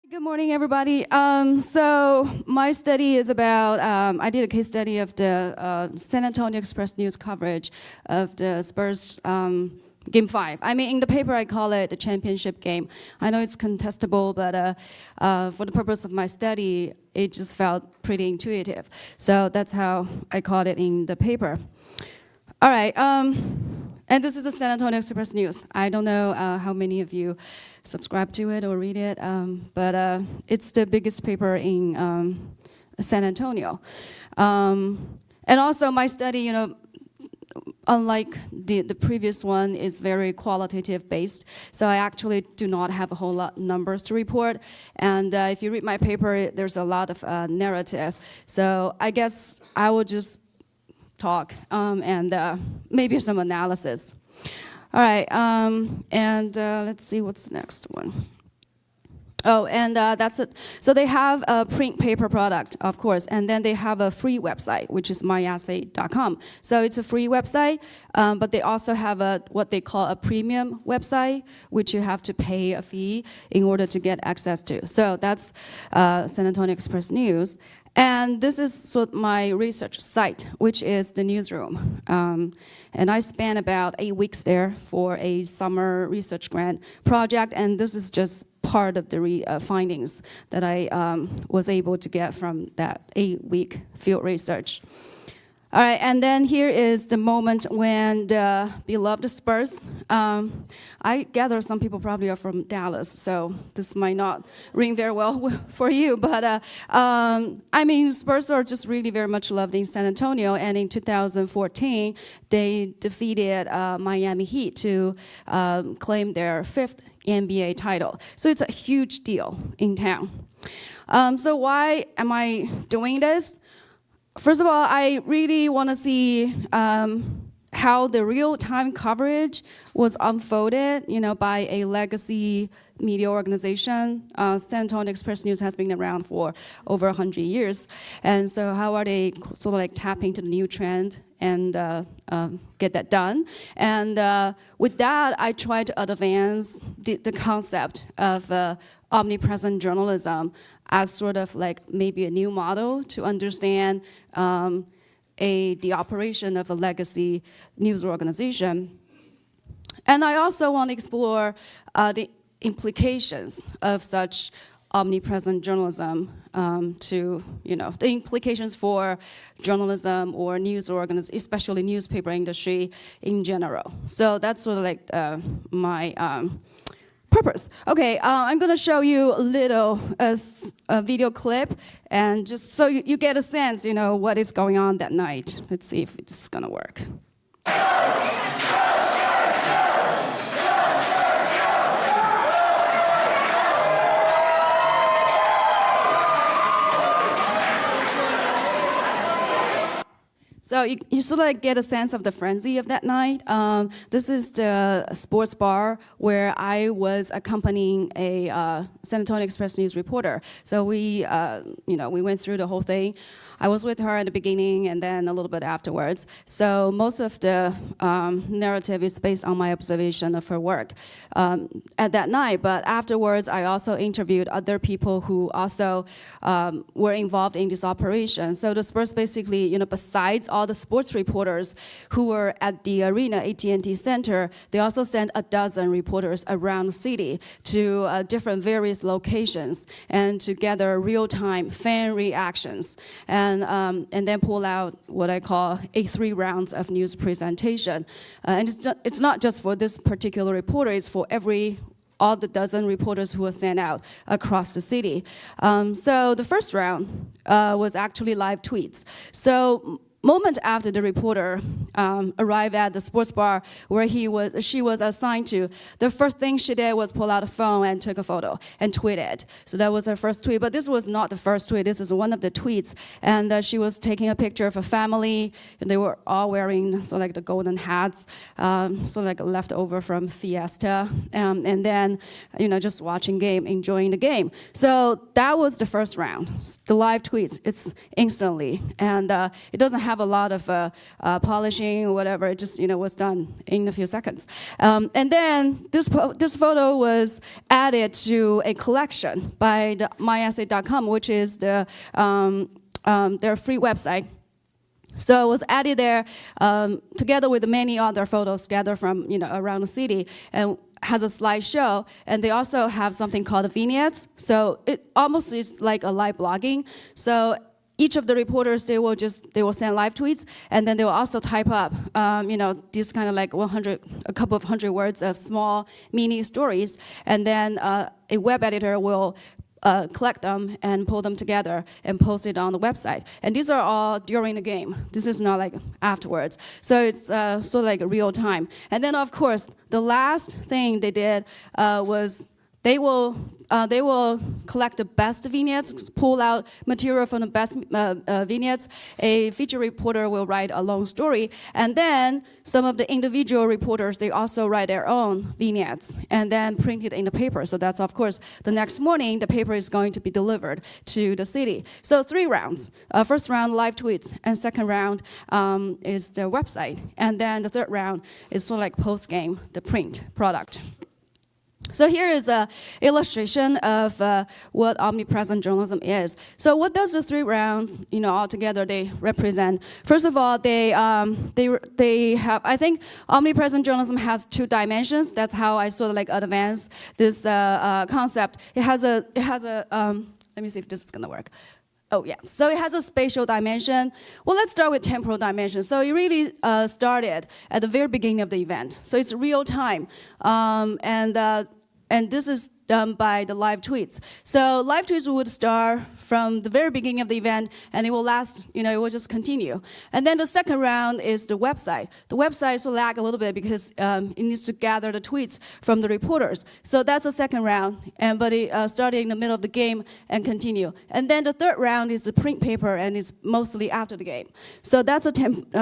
Good morning, everybody. So my study is about, I did a case study of the San Antonio Express News coverage of the Spurs Game 5. I mean, in the paper, I call it the championship game. I know it's contestable, but for the purpose of my study, it just felt pretty intuitive. So that's how I called it in the paper. All right, and this is the San Antonio Express News. I don't know how many of you subscribe to it or read it, but it's the biggest paper in San Antonio. And also my study, unlike the previous one, is very qualitative based. So I actually do not have a whole lot of numbers to report. And if you read my paper, there's a lot of narrative. So I guess I will just talk and maybe some analysis. All right, and let's see what's the next one. Oh, and that's it. So they have a print paper product, of course, and then they have a free website, which is myessay.com. So it's a free website, but they also have what they call a premium website, which you have to pay a fee in order to get access to. So that's San Antonio Express News. And this is sort of my research site, which is the newsroom. And I spent about 8 weeks there for a summer research grant project, and this is just part of the findings that I was able to get from that 8-week field research. All right, and then here is the moment when the beloved Spurs, I gather some people probably are from Dallas, so this might not ring very well for you, but I mean, Spurs are just really very much loved in San Antonio, and in 2014, they defeated Miami Heat to claim their 5th NBA title. So it's a huge deal in town. So why am I doing this? First of all, I really want to see how the real-time coverage was unfolded, by a legacy media organization. San Antonio Express News has been around for over 100 years, and so how are they sort of like tapping to the new trend and get that done? And with that, I try to the concept of omnipresent journalism as sort of like maybe a new model to understand the operation of a legacy news organization. And I also want to explore the implications of such omnipresent journalism to, the implications for journalism or news organization, especially newspaper industry in general. So that's sort of like my purpose. Okay, I'm going to show you a little a video clip, and just so you get a sense, what is going on that night. Let's see if it's going to work. So you sort of like get a sense of the frenzy of that night. This is the sports bar where I was accompanying a San Antonio Express News reporter. So we went through the whole thing. I was with her at the beginning and then a little bit afterwards. So most of the narrative is based on my observation of her work at that night. But afterwards, I also interviewed other people who also were involved in this operation. So the Spurs basically, besides all the sports reporters who were at the arena, AT&T Center, they also sent a dozen reporters around the city to different various locations and to gather real-time fan reactions. And then pull out what I call A3 rounds of news presentation. And it's not just for this particular reporter, it's for all the dozen reporters who were sent out across the city. So the first round was actually live tweets. So moment after the reporter arrived at the sports bar where she was assigned to, the first thing she did was pull out a phone and took a photo and tweet it. So that was her first tweet, but this was not the first tweet. This is one of the tweets, and she was taking a picture of a family, and they were all wearing sort of like the golden hats, sort of like leftover from Fiesta, and then just watching game, enjoying the game. So that was the first round. The live tweets, it's instantly, and it doesn't have have a lot of polishing or whatever. It just was done in a few seconds. And then this photo was added to a collection by the myessay.com, which is their free website. So it was added there together with many other photos gathered from around the city, and has a slideshow, and they also have something called vignettes. So it almost is like a live blogging. So each of the reporters, they will send live tweets, and then they will also type up, these kind of like a couple of hundred words of small mini stories, and then a web editor will collect them and pull them together and post it on the website. And these are all during the game. This is not like afterwards. So it's sort of like real time. And then of course, the last thing they did was they will collect the best vignettes, pull out material from the best vignettes. A feature reporter will write a long story, and then some of the individual reporters, they also write their own vignettes and then print it in the paper. So that's, of course, the next morning, the paper is going to be delivered to the city. So 3 rounds. First round, live tweets, and second round is the website. And then the third round is sort of like post-game, the print product. So here is an illustration of what omnipresent journalism is. So what does the 3 rounds, all together, they represent? First of all, they have, I think omnipresent journalism has 2 dimensions. That's how I sort of like advance this concept. It has a let me see if this is gonna work. Oh yeah, so it has a spatial dimension. Well, let's start with temporal dimension. So it really started at the very beginning of the event. So it's real time, and this is done by the live tweets. So live tweets would start from the very beginning of the event, and it will last, it will just continue. And then the second round is the website. The website will lag a little bit because it needs to gather the tweets from the reporters. So that's the second round, but it started in the middle of the game and continue. And then the third round is the print paper, and it's mostly after the game. So that's a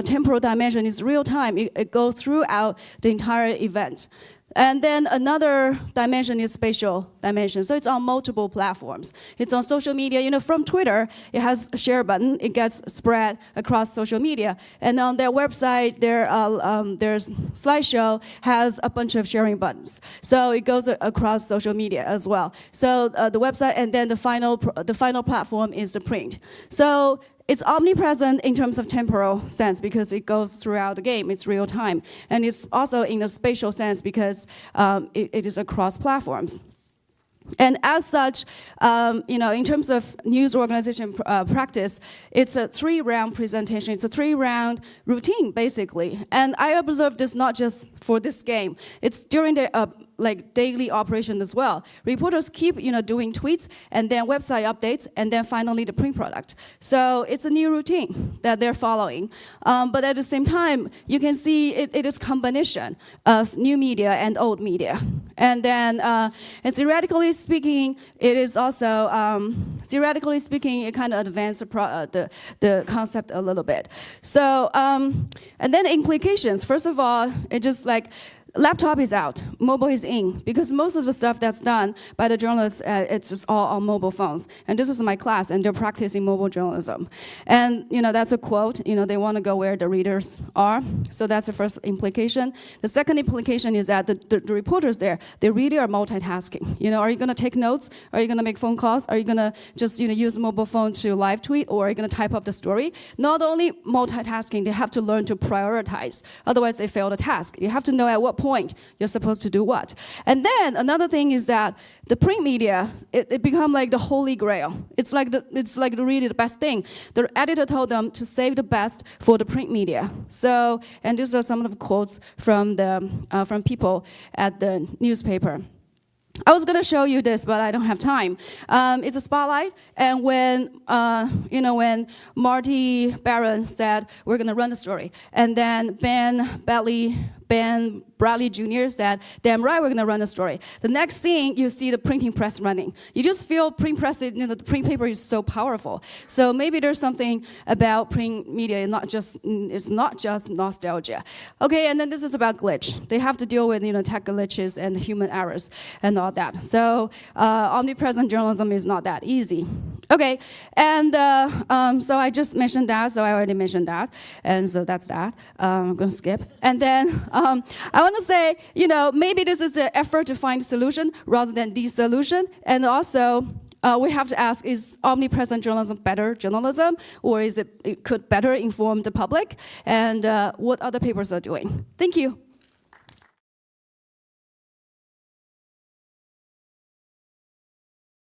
temporal dimension. It's real time. It goes throughout the entire event. And then another dimension is spatial dimension. So it's on multiple platforms. It's on social media. From Twitter, it has a share button. It gets spread across social media. And on their website, their slideshow has a bunch of sharing buttons. So it goes across social media as well. So the website, and then the final platform is the print. So it's omnipresent in terms of temporal sense because it goes throughout the game. It's real time. And it's also in a spatial sense because it is across platforms. And as such, in terms of news organization practice, it's a 3-round presentation. It's a 3-round routine, basically. And I observed this not just for this game. It's during the daily operation as well. Reporters keep doing tweets, and then website updates, and then finally the print product. So it's a new routine that they're following. But at the same time, you can see it is combination of new media and old media. And then theoretically speaking, it is also, it kind of advanced the concept a little bit. So, and then implications. First of all, it just laptop is out, mobile is in, because most of the stuff that's done by the journalists, it's just all on mobile phones. And this is my class, and they're practicing mobile journalism. And that's a quote. They want to go where the readers are. So that's the first implication. The second implication is that the reporters there, they really are multitasking. Are you going to take notes? Are you going to make phone calls? Are you going to just use a mobile phone to live tweet, or are you going to type up the story? Not only multitasking, they have to learn to prioritize. Otherwise, they fail the task. You have to know at what point you're supposed to do what. And then another thing is that the print media, it become like the holy grail. It's like really the best thing. The editor told them to save the best for the print media. So, and these are some of the quotes from from people at the newspaper. I was going to show you this, but I don't have time. It's a spotlight, and when Marty Barron said we're going to run the story, and then Ben Bradley Jr. said, damn right, we're going to run a story. The next thing, you see the printing press running. You just feel print press, the print paper is so powerful. So maybe there's something about print media, it's not just nostalgia. Okay, and then this is about glitch. They have to deal with tech glitches and human errors and all that. So omnipresent journalism is not that easy. Okay, and so I just mentioned that, so I already mentioned that, and so that's that. I'm going to skip. And then I want to say, maybe this is the effort to find a solution rather than the solution. And also, we have to ask, is omnipresent journalism better journalism, or it could better inform the public? And what other papers are doing? Thank you.